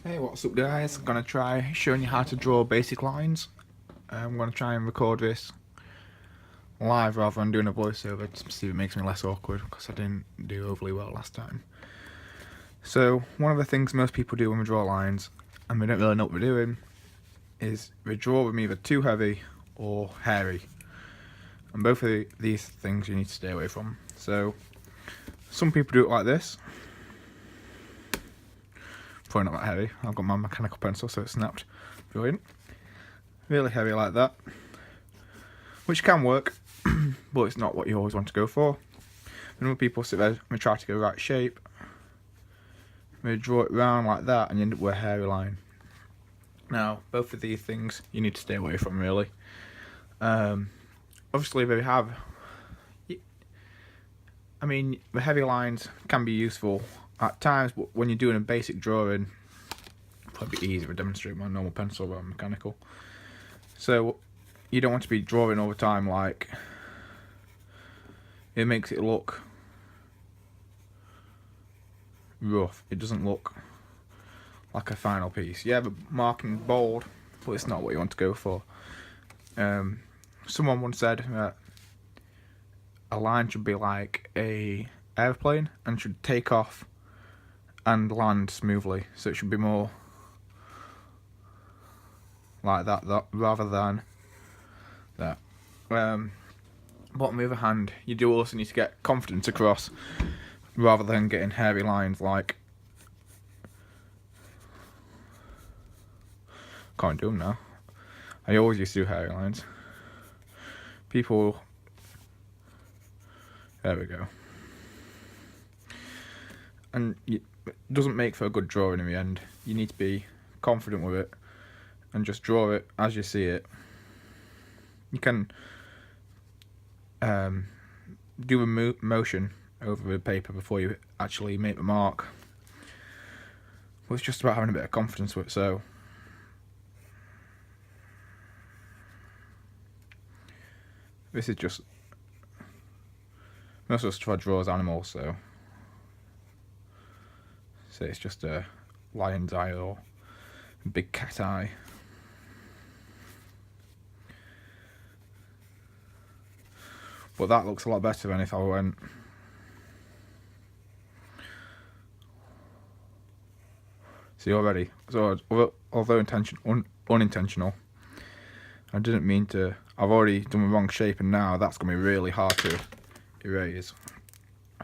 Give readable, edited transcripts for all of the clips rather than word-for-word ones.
Hey, what's up guys? I'm gonna try showing you how to draw basic lines. I'm gonna try and record this live rather than doing a voiceover to see if it makes me less awkward because I didn't do overly well last time. So one of the things most people do when we draw lines and we don't really know what we're doing is we draw them either too heavy or hairy. And both of these things you need to stay away from. So some people do it like this. Probably not that heavy. I've got my mechanical pencil so it snapped. Brilliant. Really heavy like that. Which can work, but it's not what you always want to go for. And when people sit there and try to go right shape, they draw it round like that and you end up with a hairy line. Now, both of these things you need to stay away from, really. Obviously, they have... I mean, the heavy lines can be useful at times, but when you're doing a basic drawing, it'll probably be easier to demonstrate my normal pencil rather than mechanical. So, you don't want to be drawing all the time like... It makes it look rough. It doesn't look like a final piece. Yeah, the marking bold, but it's not what you want to go for. Someone once said that a line should be like a airplane and should take off and land smoothly. So it should be more like that rather than that. But on the other hand, you do also need to get confidence across rather than getting hairy lines like... Can't do them now. I always used to do hairy lines. People... There we go. And it doesn't make for a good drawing in the end. You need to be confident with it and just draw it as you see it. You can do a motion over the paper before you actually make the mark. Well, it's just about having a bit of confidence with it, so... This is just... Most of us try to draw as animals, so... So it's just a lion's eye or a big cat eye. But that looks a lot better than if I went... See already, so although unintentional, I didn't mean to... I've already done the wrong shape and now that's going to be really hard to erase.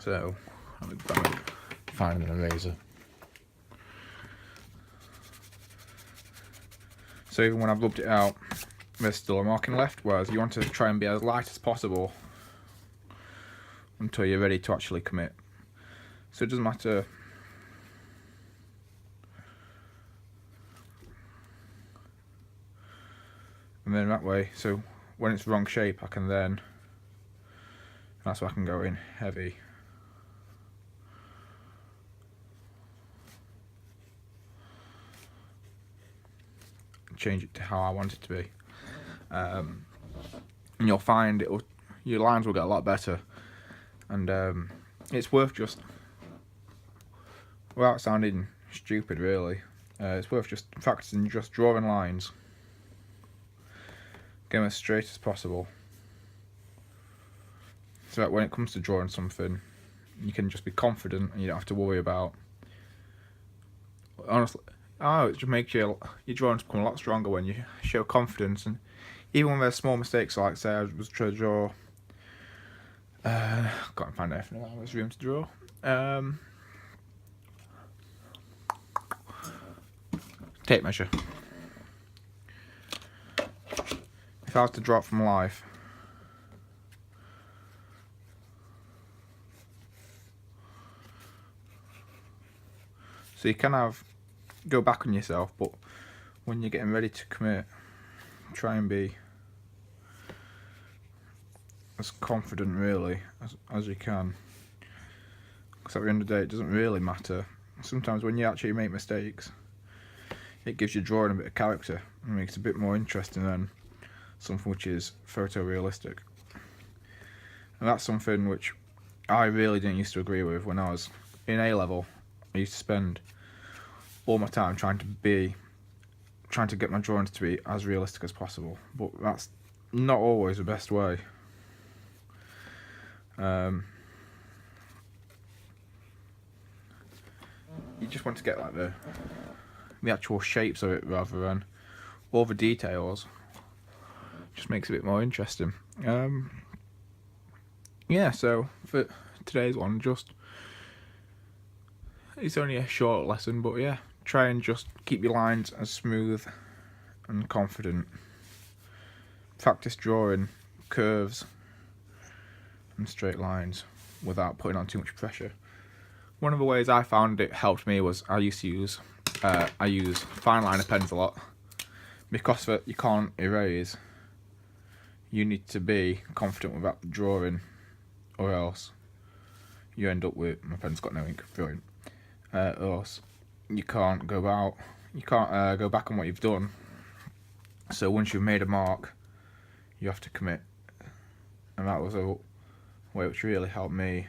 So, I'm going to find an eraser. So even when I've rubbed it out, there's still a marking left, whereas you want to try and be as light as possible until you're ready to actually commit. So it doesn't matter... And then that way, so when it's wrong shape, I can then... That's why I can go in heavy. Change it to how I want it to be. And you'll find your lines will get a lot better. And it's worth just... Without sounding stupid really, it's worth just practicing just drawing lines. Get them as straight as possible. So that when it comes to drawing something, you can just be confident and you don't have to worry about... Honestly, it just makes your drawings become a lot stronger when you show confidence. And even when there's small mistakes, like say I was trying to draw... can't find anything around this room to draw. Tape measure. If I was to draw it from life, so you can go back on yourself, but when you're getting ready to commit, try and be as confident really as you can, because at the end of the day it doesn't really matter. Sometimes when you actually make mistakes, it gives your drawing a bit of character and makes it a bit more interesting than something which is photorealistic. And that's something which I really didn't used to agree with when I was in A level. I used to spend all my time trying to get my drawings to be as realistic as possible, but that's not always the best way. You just want to get like the actual shapes of it rather than all the details. Just makes it a bit more interesting. Yeah, so for today's one, it's only a short lesson, but yeah, try and just keep your lines as smooth and confident. Practice drawing curves and straight lines without putting on too much pressure. One of the ways I found it helped me was I use fine liner pens a lot. Because you can't erase, you need to be confident with that drawing, or else you end up with, my pen's got no ink, brilliant. Or else you can't go back on what you've done. So once you've made a mark, you have to commit, and that was a way which really helped me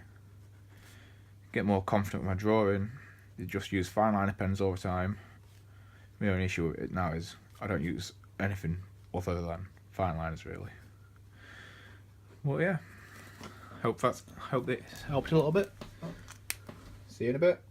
get more confident with my drawing. You just use fine liner pens all the time. My only issue with it now is I don't use anything other than fine liners really. Well, yeah, hope this helped a little bit. See you in a bit.